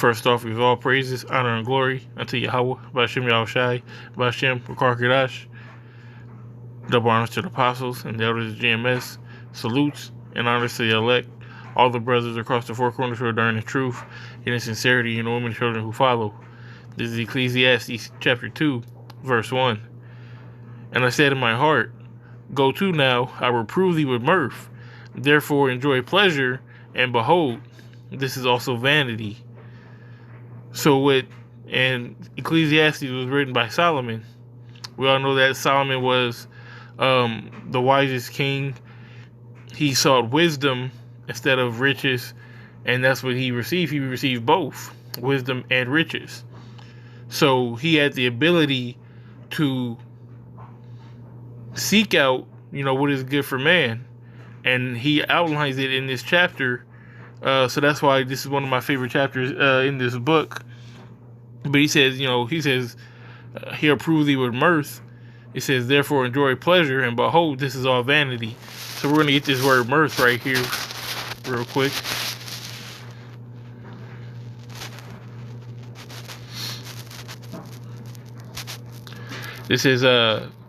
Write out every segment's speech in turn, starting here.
First off, give all praises, honor, and glory unto Yahweh, B'Hashem Yahushai, B'Hashem Rukar Kadash. Double honors to the apostles and the elders of GMS. Salutes and honors to the elect, all the brothers across the four corners who are learning the truth and in sincerity, and the women and children who follow. This is Ecclesiastes chapter 2, verse 1. And I said in my heart, Go to now, I reprove thee with mirth. Therefore enjoy pleasure, and behold, this is also vanity. So and Ecclesiastes was written by Solomon. We all know that Solomon was the wisest king. He sought wisdom instead of riches, and that's what he received. He received both, wisdom and riches. So he had the ability to seek out, what is good for man. And he outlines it in this chapter. So that's why this is one of my favorite chapters in this book. But he says, he approved thee with mirth. It says, therefore enjoy pleasure, and behold, this is all vanity. So we're going to get this word mirth right here real quick. This is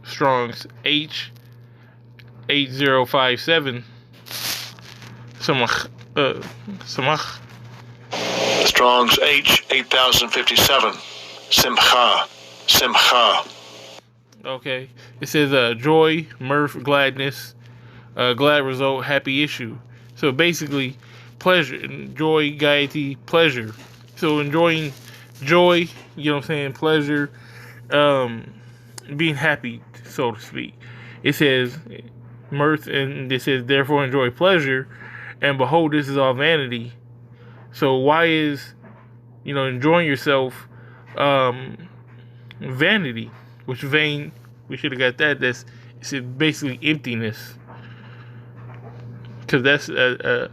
Strong's H8057. Samach. Strong's H8057. Simcha. Okay. It says joy, mirth, gladness, glad result, happy issue. So basically, pleasure, joy, gaiety, pleasure. So enjoying joy, pleasure, being happy, so to speak. It says mirth, and it says therefore enjoy pleasure, and behold, this is all vanity. So why is enjoying yourself vanity? Which vain, we should have got that. It's basically emptiness, because that's let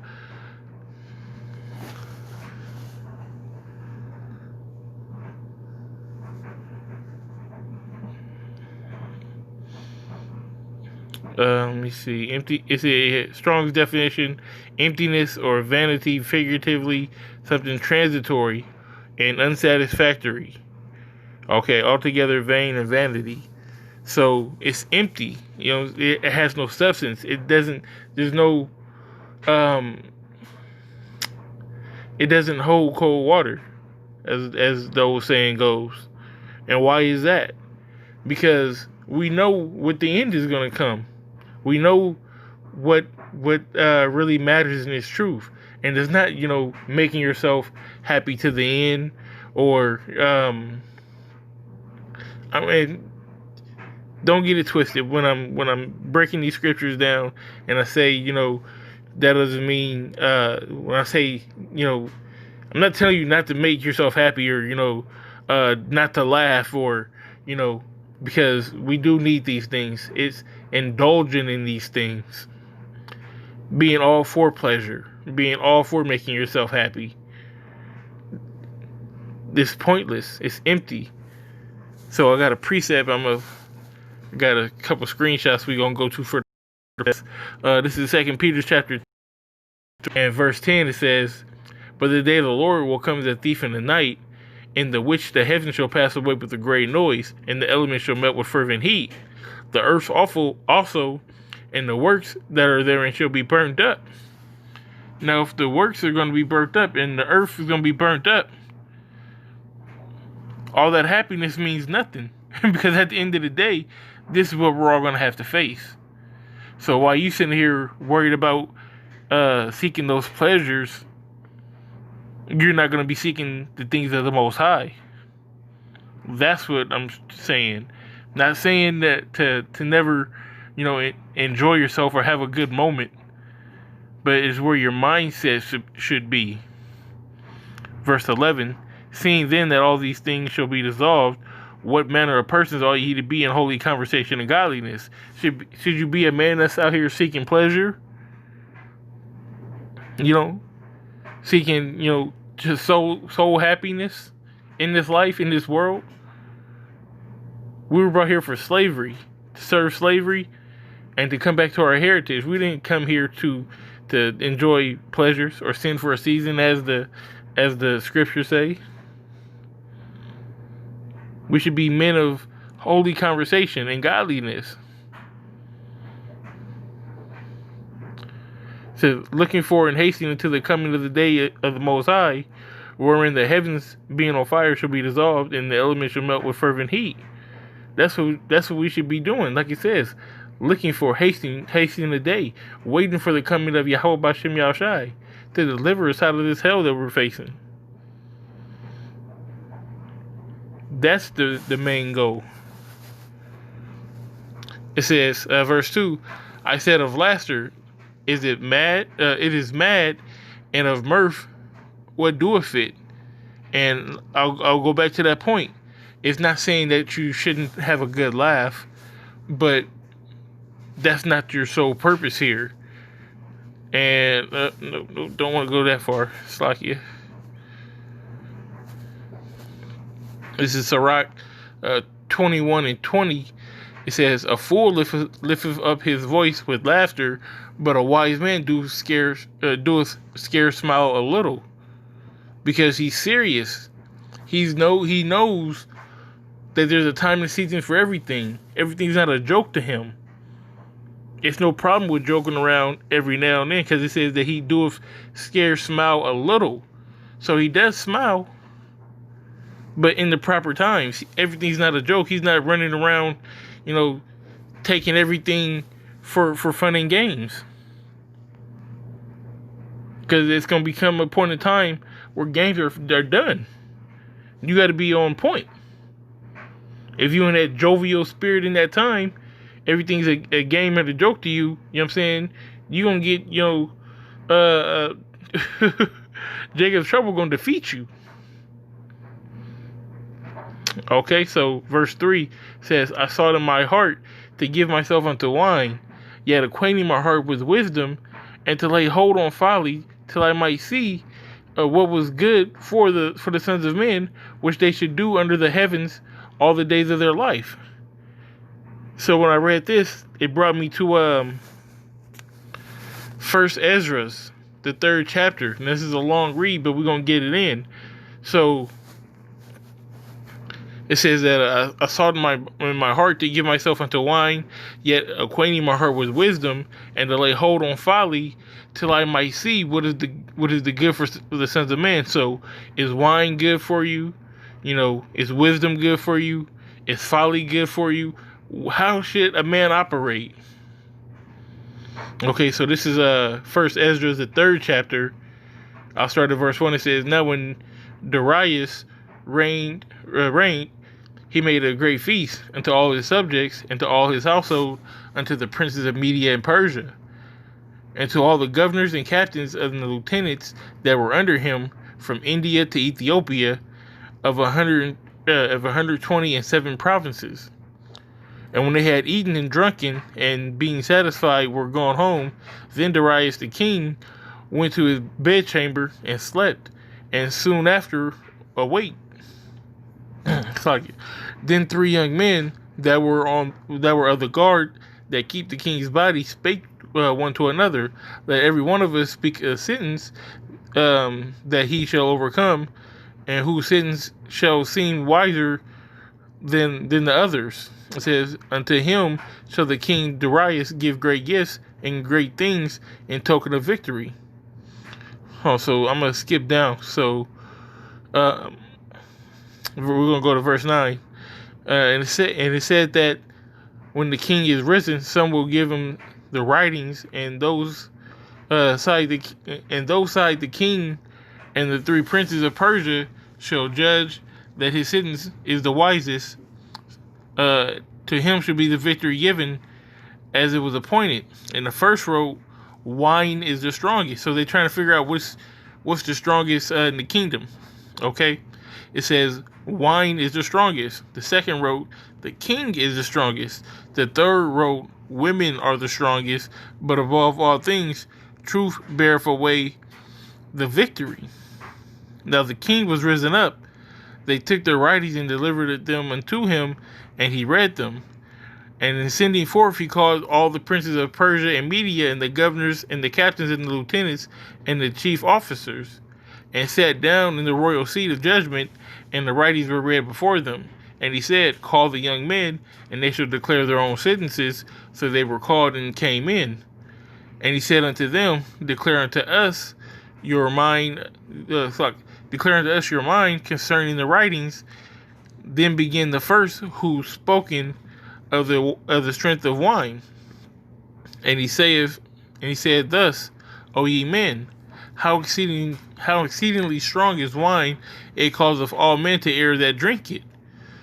me see. Empty. It's a Strong's definition: emptiness or vanity, figuratively, something transitory and unsatisfactory. Okay, altogether vain and vanity. So it's empty. It has no substance. It doesn't. There's no. It doesn't hold cold water, as the old saying goes. And why is that? Because we know what the end is going to come. We know what really matters in this truth, and it's not making yourself happy to the end, or don't get it twisted. When I'm breaking these scriptures down, and I say that doesn't mean when I say I'm not telling you not to make yourself happy, or not to laugh, or because we do need these things. It's indulging in these things, being all for pleasure, being all for making yourself happy. It's pointless. It's empty. So I got a precept. I got a couple screenshots we're gonna go to for this. This is 2 Peter chapter 2, and verse 10. It says, "But the day of the Lord will come as a thief in the night, in the which the heavens shall pass away with a great noise, and the elements shall melt with fervent heat. The earth also, and the works that are therein shall be burnt up." Now, if the works are going to be burnt up, and the earth is going to be burnt up, all that happiness means nothing. Because at the end of the day, this is what we're all going to have to face. So while you sitting here worried about seeking those pleasures, you're not going to be seeking the things of the Most High. That's what I'm saying. Not saying that to never, enjoy yourself or have a good moment, but it's where your mindset should be. Verse 11, "Seeing then that all these things shall be dissolved, what manner of persons ought ye to be in holy conversation and godliness?" Should you be a man that's out here seeking pleasure? Seeking, just soul happiness in this life, in this world? We were brought here for slavery, to serve slavery, and to come back to our heritage. We didn't come here to enjoy pleasures or sin for a season, as the as the scriptures say. We should be men of holy conversation and godliness. It says, looking for and hastening to the coming of the day of the Most High, wherein the heavens being on fire shall be dissolved, and the elements shall melt with fervent heat. That's what we should be doing. Like it says, looking for, hastening the day, waiting for the coming of Yahweh B'Shem Yahushai to deliver us out of this hell that we're facing. That's the main goal. It says, verse 2, I said of laughter, is it mad? It is mad, and of mirth, what doeth it? And I'll go back to that point. It's not saying that you shouldn't have a good laugh, but that's not your sole purpose here. And no, don't want to go that far. Slakia. This is Sirach 21 and 20. It says, a fool lifteth up his voice with laughter, but a wise man doeth scarce smile a little. Because he's serious. He knows that there's a time and season for everything. Everything's not a joke to him. It's no problem with joking around every now and then, because it says that he doeth scarce smile a little. So he does smile, but in the proper times. Everything's not a joke. He's not running around, taking everything for fun and games. Because it's going to become a point in time where games are done. You got to be on point. If you're in that jovial spirit in that time, everything's a game and a joke to you. You know what I'm saying? You're going to get, Jacob's trouble going to defeat you. Okay, so verse 3 says, I sought in my heart to give myself unto wine, yet acquainting my heart with wisdom, and to lay hold on folly, till I might see what was good for the sons of men, which they should do under the heavens all the days of their life. So when I read this, it brought me to First Ezra's, the 3rd chapter. And this is a long read, but we're going to get it in. So it says that I sought in my heart to give myself unto wine, yet acquainting my heart with wisdom, and to lay hold on folly, till I might see what is the good for the sons of man. So is wine good for you? Is wisdom good for you? Is folly good for you? How should a man operate? Okay, so this is First Ezra, the 3rd chapter. I'll start at verse 1. It says, now when Darius reigned, he made a great feast unto all his subjects, and to all his household, unto the princes of Media and Persia, and to all the governors and captains of the lieutenants that were under him, from India to Ethiopia, of 127 provinces. And when they had eaten and drunken, and being satisfied were gone home, then Darius the king went to his bedchamber and slept, and soon after awake. Then 3 young men that were of the guard that keep the king's body spake one to another, let every one of us speak a sentence that he shall overcome, and whose sentence shall seem wiser than the others. It says, unto him shall the king Darius give great gifts and great things in token of victory. So I'm going to skip down. So we're going to go to verse 9. And it said that when the king is risen, some will give him the writings, and those side the king and the 3 princes of Persia shall judge that his sentence is the wisest. To him should be the victory given as it was appointed. And the first wrote, wine is the strongest. So they're trying to figure out what's the strongest in the kingdom. Okay, it says wine is the strongest. The second wrote, the king is the strongest. The third wrote, women are the strongest. But above all things, truth beareth away the victory. Now the king was risen up. They took their writings and delivered them unto him, and he read them. And in sending forth, he called all the princes of Persia and Media, and the governors, and the captains, and the lieutenants, and the chief officers. and sat down in the royal seat of judgment, and the writings were read before them. And he said, Call the young men, and they shall declare their own sentences. So they were called and came in. And he said unto them, Declare unto us your mind, declare unto us your mind concerning the writings. Then began the first, who spoken of the strength of wine. And he said thus, O ye men, how exceedingly strong is wine, it causeth all men to err that drink it.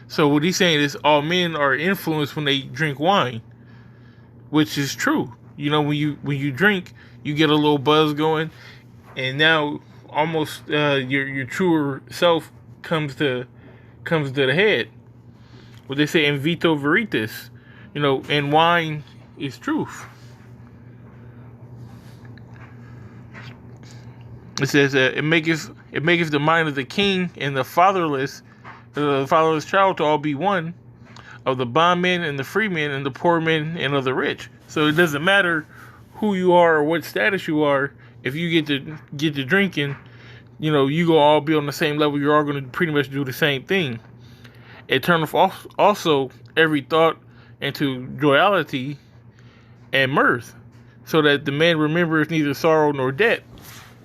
So what he's saying is all men are influenced when they drink wine, which is true. You know, when you drink, you get a little buzz going, and now almost your truer self comes to the head. What they say, in vito veritas, you know, and wine is truth. It says it maketh the mind of the king and the fatherless child to all be one, of the bondman and the freeman and the poor man and of the rich. So it doesn't matter who you are or what status you are. If you get to drinking, you know, you gonna all be on the same level. You're all gonna pretty much do the same thing. It turneth also every thought into joyalty and mirth, so that the man remembereth neither sorrow nor debt.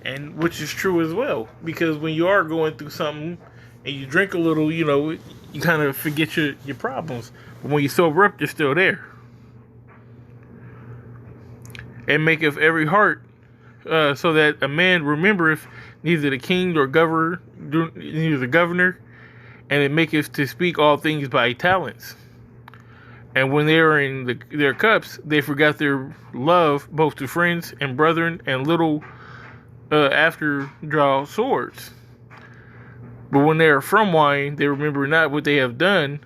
And which is true as well, because when you are going through something and you drink a little, you know, you kind of forget your problems. But when you sober up, they're still there. And maketh every heart so that a man remembereth neither the king nor neither the governor, and it maketh to speak all things by talents. And when they are in their cups, they forgot their love both to friends and brethren, and little after draw swords. But when they are from wine, they remember not what they have done.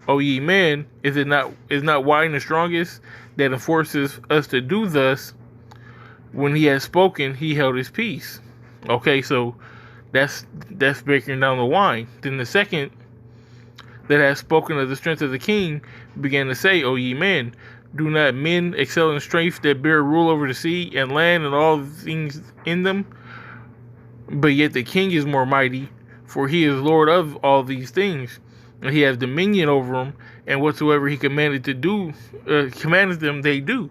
O ye men, is not wine the strongest that enforces us to do thus? When he had spoken, he held his peace. Okay, so that's breaking down the wine. Then the second that has spoken of the strength of the king began to say, O ye men, do not men excel in strength that bear rule over the sea and land and all things in them? But yet the king is more mighty, for he is Lord of all these things, and he has dominion over them, and whatsoever he commanded them, they do.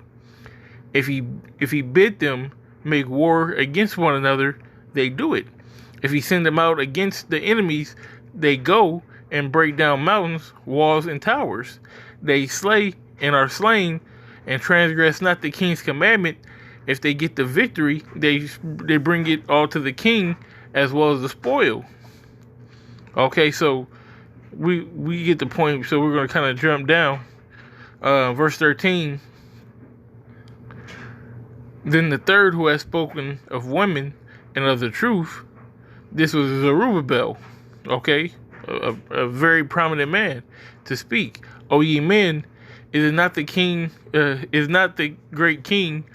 If he bid them make war against one another, they do it. If he send them out against the enemies, they go and break down mountains, walls, and towers. They slay and are slain, and transgress not the king's commandment. If they get the victory, they bring it all to the king, as well as the spoil. Okay, so we get the point. So we're going to kind of jump down. Verse 13. Then the third, who has spoken of women and of the truth, this was Zerubbabel. Okay, a very prominent man to speak. O ye men, is it not the king? Is not the great king,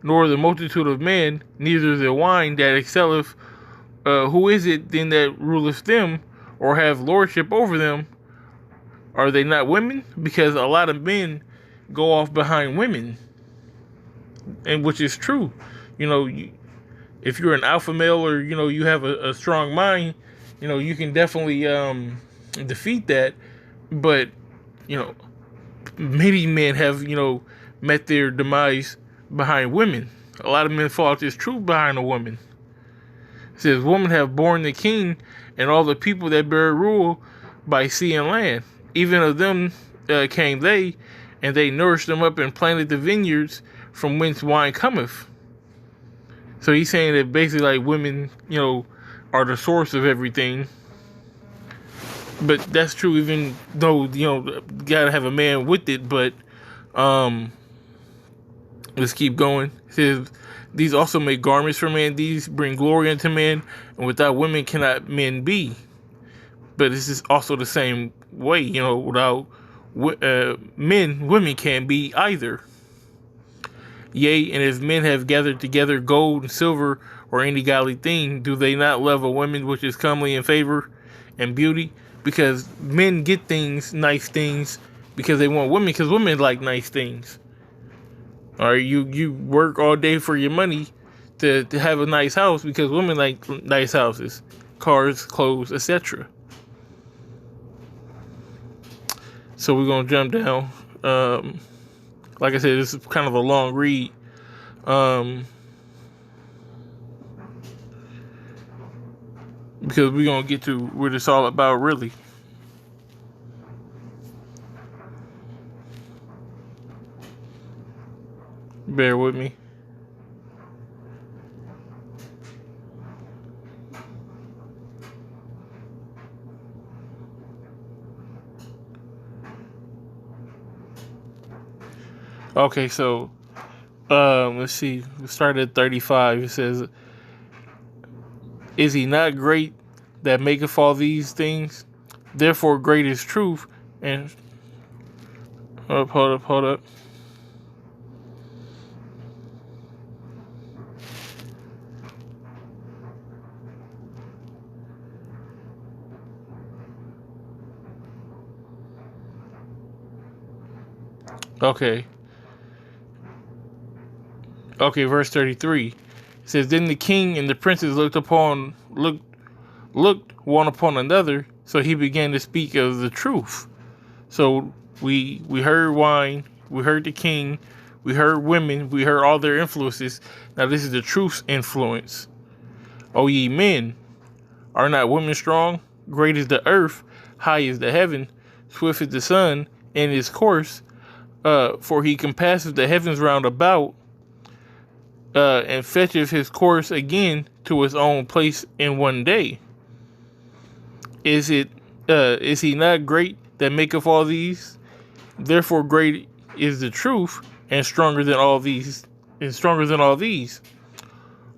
nor the multitude of men, neither the wine that excelleth. Who is it then that ruleth them, or have lordship over them? Are they not women? Because a lot of men go off behind women, and which is true. You know, if you're an alpha male, or you know you have a strong mind, you know you can definitely defeat that. But you know, many men have met their demise behind women. A lot of men fall out this truth behind a woman. It says, women have borne the king and all the people that bear rule by sea and land. Even of them came they, and they nourished them up and planted the vineyards from whence wine cometh. So he's saying that basically, like, women, are the source of everything. But that's true, even though, gotta have a man with it. But let's keep going. It says, these also make garments for men. These bring glory unto men. And without women cannot men be. But this is also the same way, without men, women can't be either. Yea, and if men have gathered together gold and silver or any godly thing, do they not love a woman which is comely in favor and beauty? Because men get things, nice things, because they want women, because women like nice things. All right, you work all day for your money to have a nice house because women like nice houses, cars, clothes, etc. So we're gonna jump down. Like I said, this is kind of a long read. Because we're gonna get to what it's all about, really. Bear with me. Okay, so let's see. We started at 35. It says, "Is he not great that maketh all these things? Therefore, great is truth." And hold up. Okay. Okay, verse 33. It says, "Then the king and the princes looked one upon another, so he began to speak of the truth." So we heard wine, we heard the king, we heard women, we heard all their influences. Now this is the truth's influence. "O ye men, are not women strong? Great is the earth, high is the heaven, swift is the sun in his course. For he compasseth the heavens round about, and fetcheth his course again to his own place in one day. Is he not great that maketh all these? Therefore great is the truth, and stronger than all these.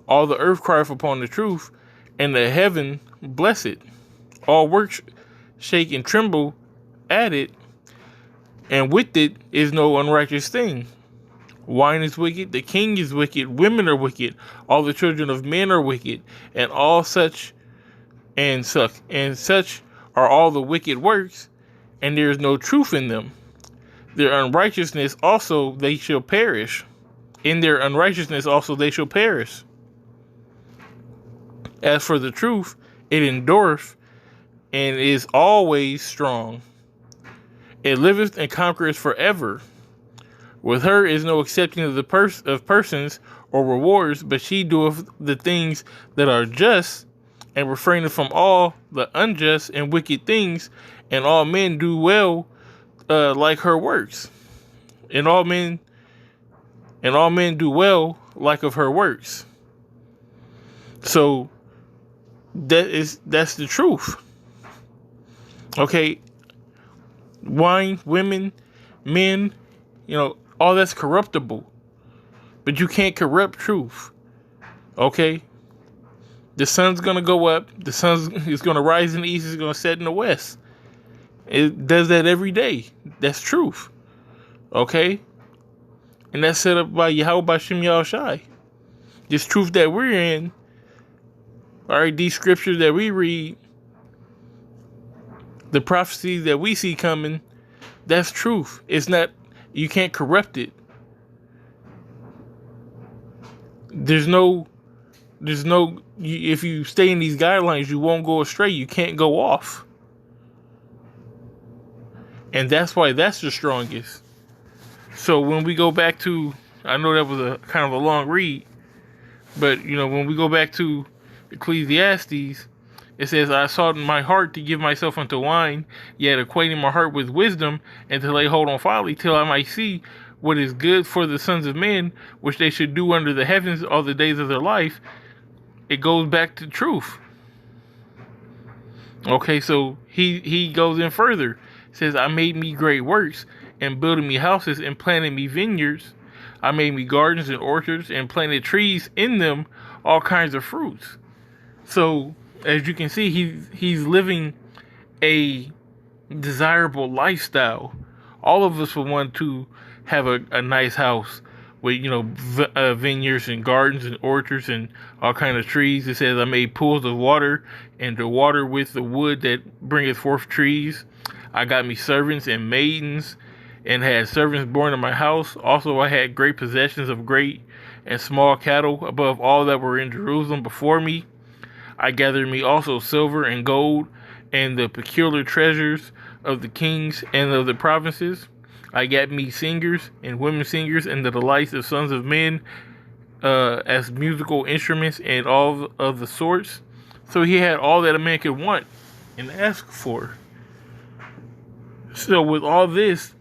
All the earth crieth upon the truth, and the heaven bless it. All works shake and tremble at it, and with it is no unrighteous thing. Wine is wicked, the king is wicked, women are wicked, all the children of men are wicked, and all such are all the wicked works, and there is no truth in them. Their unrighteousness also they shall perish. In their unrighteousness also they shall perish. As for the truth, it endureth and is always strong. It liveth and conquereth forever. With her is no accepting of persons or rewards, but she doeth the things that are just, and refraineth from all the unjust and wicked things, and all men do well like her works. And all men do well like of her works." So that's the truth. Okay, wine, women, men, all that's corruptible, but you can't corrupt truth. Okay, the sun's gonna go up, the sun is gonna rise in the east, it's gonna set in the west. It does that every day. That's truth. Okay, and that's set up by Yahweh Bashem Yahushai. This truth that we're in, all right, these scriptures that we read, the prophecies that we see coming, that's truth. It's not, you can't corrupt it. There's no, if you stay in these guidelines, you won't go astray. You can't go off. And that's why that's the strongest. So when we go back to, I know that was a kind of a long read, but when we go back to Ecclesiastes, it says, "I sought in my heart to give myself unto wine, yet equating my heart with wisdom, and to lay hold on folly, till I might see what is good for the sons of men, which they should do under the heavens all the days of their life." It goes back to truth. Okay, so he goes in further. It says, "I made me great works, and building me houses, and planting me vineyards. I made me gardens and orchards, and planted trees in them, all kinds of fruits." So, as you can see, he's living a desirable lifestyle. All of us would want to have a nice house with, vineyards and gardens and orchards and all kinds of trees. It says, "I made pools of water, and to water with the wood that bringeth forth trees. I got me servants and maidens, and had servants born in my house. Also I had great possessions of great and small cattle above all that were in Jerusalem before me. I gathered me also silver and gold, and the peculiar treasures of the kings and of the provinces. I got me singers and women singers, and the delights of sons of men, as musical instruments and all of the sorts. So he had all that a man could want and ask for. So with all this,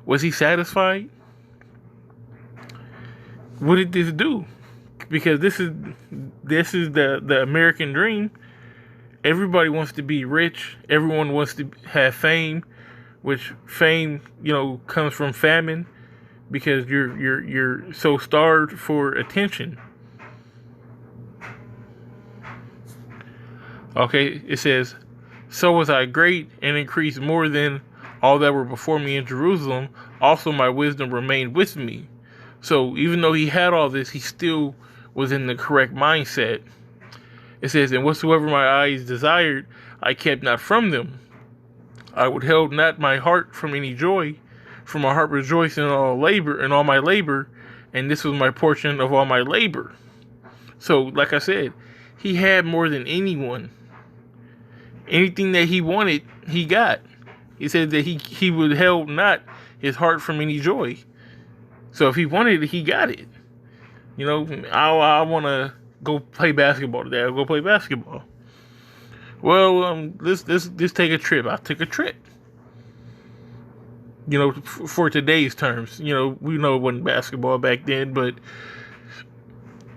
was he satisfied? What did this do? Because this is the American dream. Everybody wants to be rich. Everyone wants to have fame, which fame, comes from famine, because you're so starved for attention. Okay, it says, so was I great and increased more than all that were before me in Jerusalem. Also my wisdom remained with me. So even though he had all this, he still was in the correct mindset. It says, and whatsoever my eyes desired, I kept not from them. I withheld not my heart from any joy, for my heart rejoiced in all my labor, and this was my portion of all my labor. So, like I said, he had more than anyone. Anything that he wanted, he got. He said that he withheld not his heart from any joy. So if he wanted it, he got it. I want to go play basketball today. I'll go play basketball. Well, let's take a trip. I took a trip. For today's terms, we know it wasn't basketball back then, but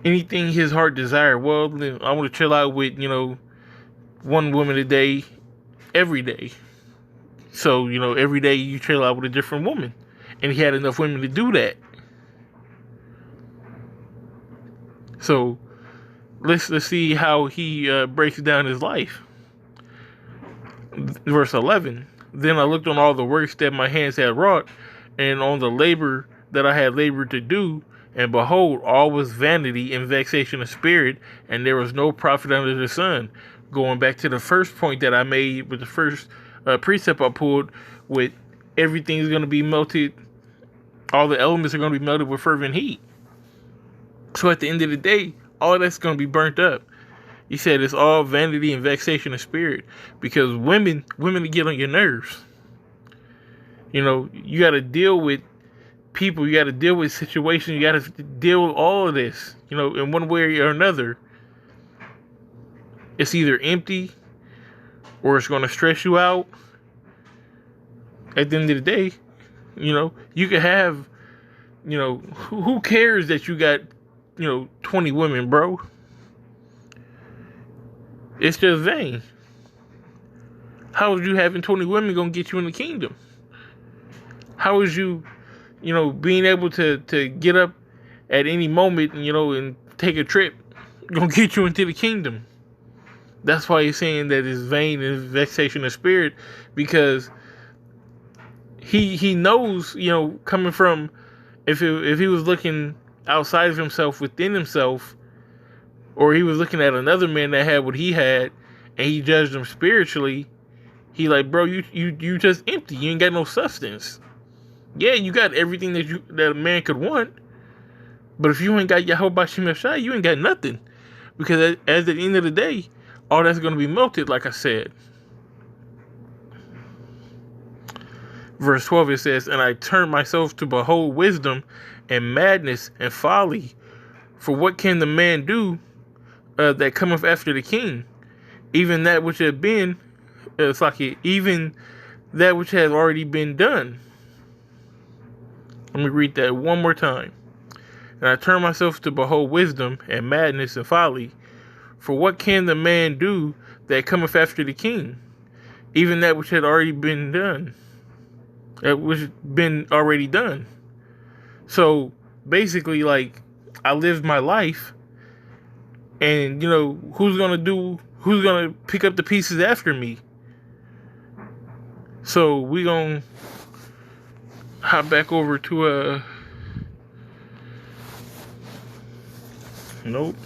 anything his heart desired. Well, then I want to chill out with, one woman a day, every day. So, every day you chill out with a different woman. And he had enough women to do that. So, let's see how he breaks down his life. Verse 11. Then I looked on all the works that my hands had wrought, and on the labor that I had labored to do, and behold, all was vanity and vexation of spirit, and there was no profit under the sun. Going back to the first point that I made with the first precept I pulled, with everything's going to be melted, all the elements are going to be melted with fervent heat. So at the end of the day, all that's going to be burnt up. He said it's all vanity and vexation of spirit, because women get on your nerves. You got to deal with people. You got to deal with situations. You got to deal with all of this, in one way or another. It's either empty or it's going to stress you out. At the end of the day, you could have, who cares that you got, 20 women, bro? It's just vain. How is you having 20 women going to get you in the kingdom? How is you, being able to get up at any moment, and take a trip, going to get you into the kingdom? That's why he's saying that it's vain and vexation of spirit, because he knows, coming from, if he was looking outside of himself, within himself, or he was looking at another man that had what he had, and he judged him spiritually, he like, bro, you just empty. You ain't got no substance. Yeah, you got everything that a man could want, but if you ain't got Yahweh Bashim Yashai, you ain't got nothing. Because at the end of the day, all that's going to be melted, like I said. Verse 12, it says, and I turned myself to behold wisdom and madness and folly. For what can the man do that cometh after the king? Even that which had been, even that which has already been done. Let me read that one more time. And I turned myself to behold wisdom and madness and folly. For what can the man do that cometh after the king? Even that which had already been done. That which been already done. So basically, like, I lived my life, and who's gonna pick up the pieces after me? So we gonna hop back over to nope.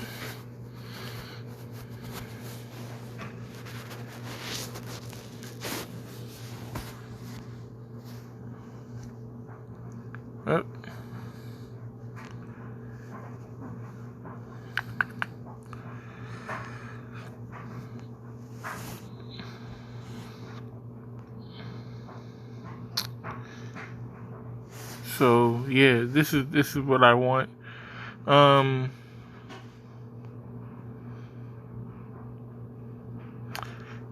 So yeah, this is what I want. And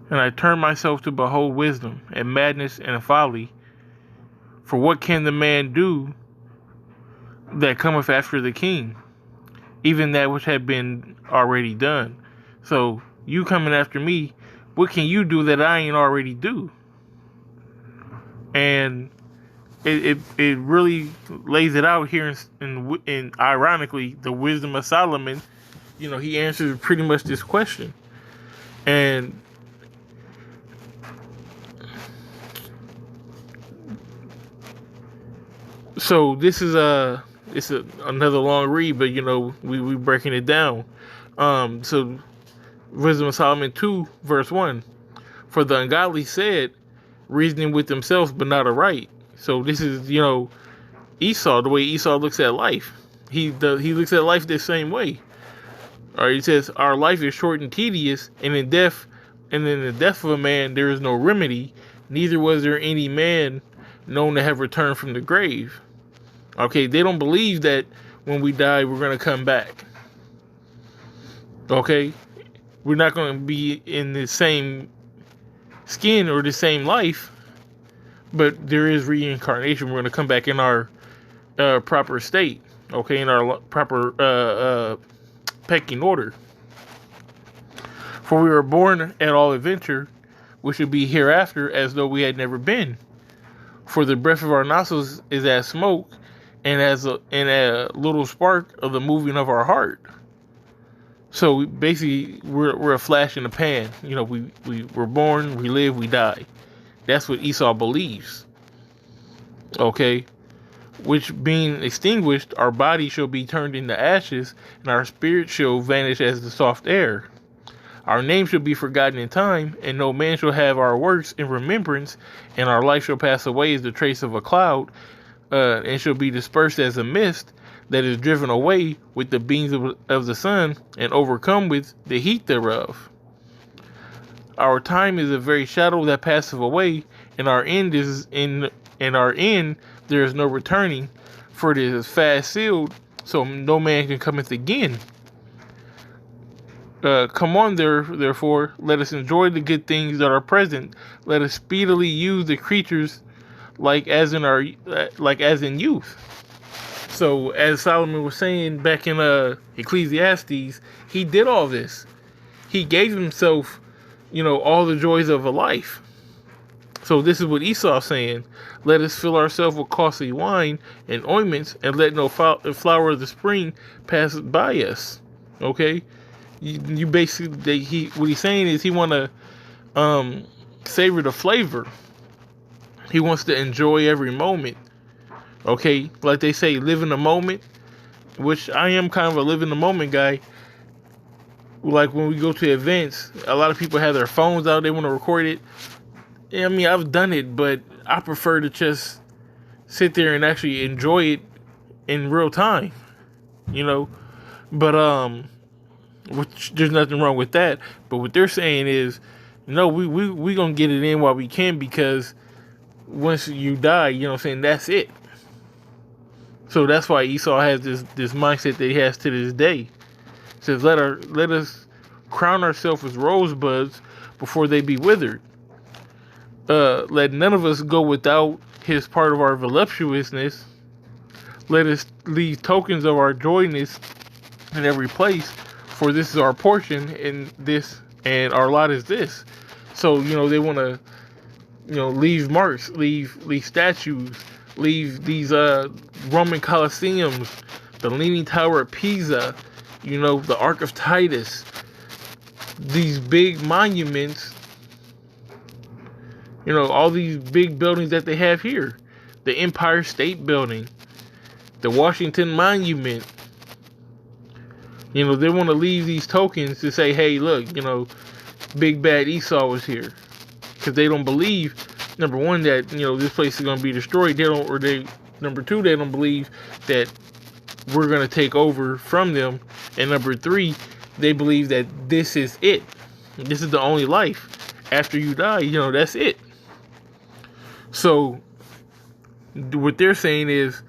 I turn myself to behold wisdom and madness and folly. For what can the man do that cometh after the king? Even that which had been already done. So you coming after me, what can you do that I ain't already do? And it really lays it out here in ironically the wisdom of Solomon. He answers pretty much this question. And so this is another long read, but we breaking it down. So Wisdom of Solomon 2 verse 1. For the ungodly said, reasoning with themselves, but not aright. So this is Esau, the way Esau looks at life. He looks at life the same way. All right, he says our life is short and tedious, and in the death of a man there is no remedy. Neither was there any man known to have returned from the grave. Okay, they don't believe that when we die we're going to come back. Okay, we're not going to be in the same skin or the same life, but there is reincarnation. We're going to come back in our proper state. Okay, in our proper pecking order. For we were born at all adventure, we should be hereafter as though we had never been. For the breath of our nostrils is as smoke, and as a little spark of the moving of our heart. So we're a flash in the pan. We're born, we live, we die. That's what Esau believes. Okay, which being extinguished, our body shall be turned into ashes, and our spirit shall vanish as the soft air. Our name shall be forgotten in time, and no man shall have our works in remembrance, and our life shall pass away as the trace of a cloud, and shall be dispersed as a mist that is driven away with the beams of the sun, and overcome with the heat thereof. Our time is a very shadow that passeth away, and our end there is no returning, for it is fast sealed, so no man can cometh again. Come on, therefore, let us enjoy the good things that are present. Let us speedily use the creatures like as in youth. So, as Solomon was saying back in Ecclesiastes, he did all this. He gave himself, all the joys of a life. So this is what Esau's saying. Let us fill ourselves with costly wine and ointments, and let no flower of the spring pass by us. Okay? You basically, what he's saying is he want to savor the flavor. He wants to enjoy every moment. Okay? Like they say, live in the moment, which I am kind of a live in the moment guy. Like when we go to events, a lot of people have their phones out, they want to record it. I mean, I've done it, but I prefer to just sit there and actually enjoy it in real time, But which there's nothing wrong with that. But what they're saying is, no, we gonna get it in while we can, because once you die, that's it. So that's why Esau has this mindset that he has to this day. It says, let us crown ourselves with rosebuds before they be withered. Let none of us go without his part of our voluptuousness. Let us leave tokens of our joyness in every place, for this is our portion, and our lot is this. So, they want to, leave marks, leave statues, leave these Roman Colosseums, the Leaning Tower of Pisa, the Ark of Titus, these big monuments, all these big buildings that they have here. The Empire State Building, the Washington Monument. They want to leave these tokens to say, hey, look, Big Bad Esau was here. Because they don't believe, number one, that, this place is going to be destroyed. Number two, they don't believe that we're going to take over from them. And number three, they believe that this is it. This is the only life. After you die, that's it. So what they're saying is,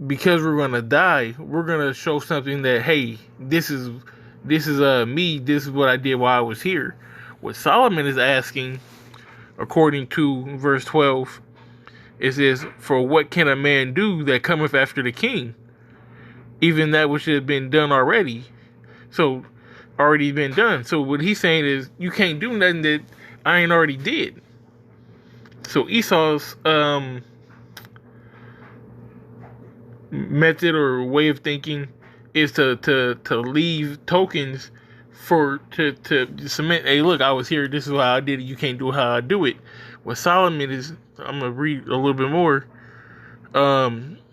because we're gonna die, we're gonna show something that, hey, this is me. This is what I did while I was here. What Solomon is asking, according to verse 12, it says, "For what can a man do that cometh after the king? Even that which has been done already." So, already been done. So what he's saying is, you can't do nothing that I ain't already did. So Esau's method or way of thinking is to leave tokens to cement. Hey, look, I was here. This is how I did it. You can't do how I do it. What Solomon is, I'm gonna read a little bit more.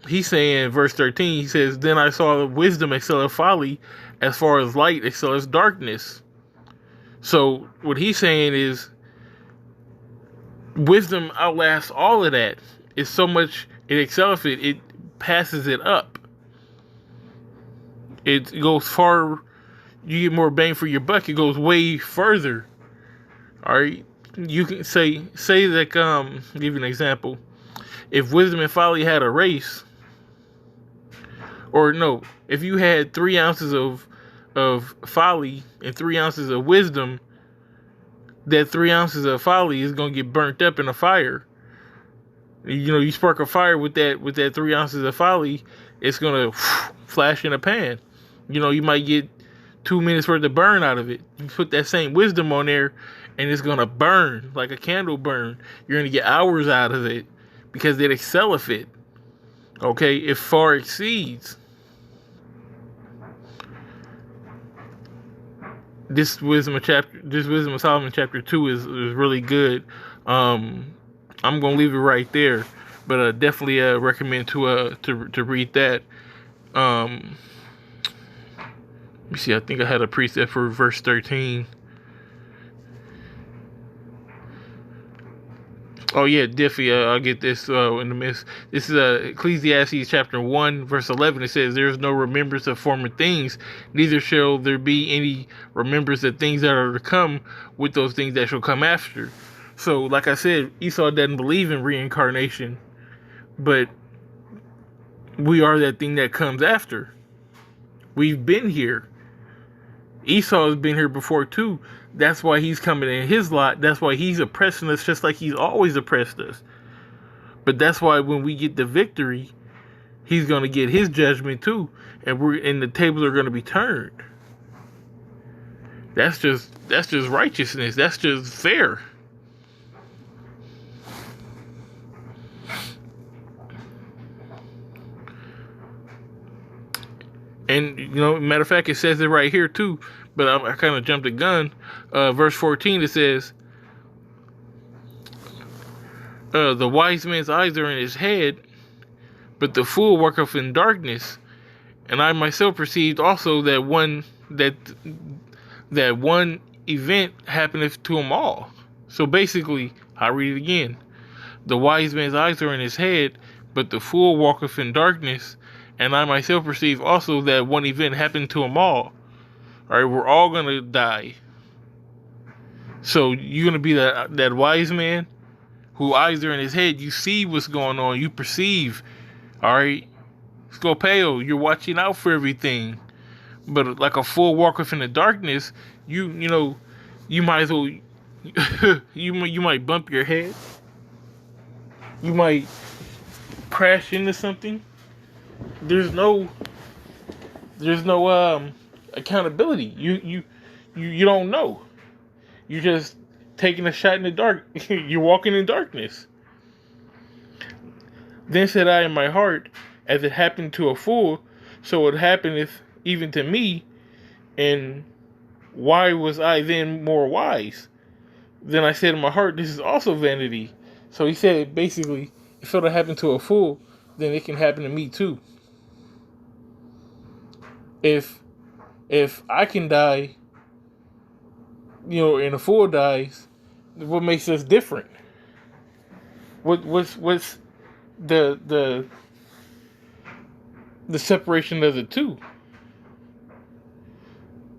He's saying, verse 13. He says, "Then I saw wisdom excel folly, as far as light excels darkness." So what he's saying is, wisdom outlasts all of that. It's so much, it excels it. It passes it up. It goes far. You get more bang for your buck. It goes way further. All right. You can say that. Give you an example. If wisdom and folly had a race, or no, if you had 3 ounces of folly and 3 ounces of wisdom, that 3 ounces of folly is gonna get burnt up in a fire. You spark a fire with that 3 ounces of folly, it's gonna flash in a pan. You might get 2 minutes worth of burn out of it. You put that same wisdom on there, and it's gonna burn like a candle burn. You're gonna get hours out of it because it excelleth it. Okay, it far exceeds. This wisdom of Solomon chapter 2 is really good. I'm gonna leave it right there, but definitely recommend to read that. Let me see. I think I had a precept for verse 13. Oh yeah, Diffie. I'll get this in the midst. This is Ecclesiastes chapter 1, verse 11. It says, "There is no remembrance of former things, neither shall there be any remembrance of things that are to come with those things that shall come after." So, like I said, Esau doesn't believe in reincarnation, but we are that thing that comes after. We've been here. Esau has been here before too. That's why he's coming in his lot. That's why he's oppressing us just like he's always oppressed us. But that's why when we get the victory, he's going to get his judgment too. And the tables are going to be turned. That's just righteousness. That's just fair. And, matter of fact, it says it right here too, but I kind of jumped the gun. Verse 14, it says, "The wise man's eyes are in his head, but the fool worketh in darkness. And I myself perceived also that one event happeneth to them all." So basically, I read it again. "The wise man's eyes are in his head, but the fool walketh in darkness. And I myself perceive also that one event happened to them all." All right, we're all gonna die. So you're gonna be that wise man who eyes are in his head. You see what's going on. You perceive. All right, Scopeo, you're watching out for everything. But like a fool walketh in the darkness, you might as well. you might bump your head. You might crash into something. There's no accountability. You don't know. You're just taking a shot in the dark. You're walking in darkness. "Then said I in my heart, as it happened to a fool, so it happeneth even to me. And why was I then more wise? Then I said in my heart, this is also vanity." So he said, basically, if it'll happen to a fool, then it can happen to me too. If I can die, and a fool dies, what makes us different? What's the separation of the two?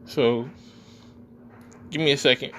So, give me a second.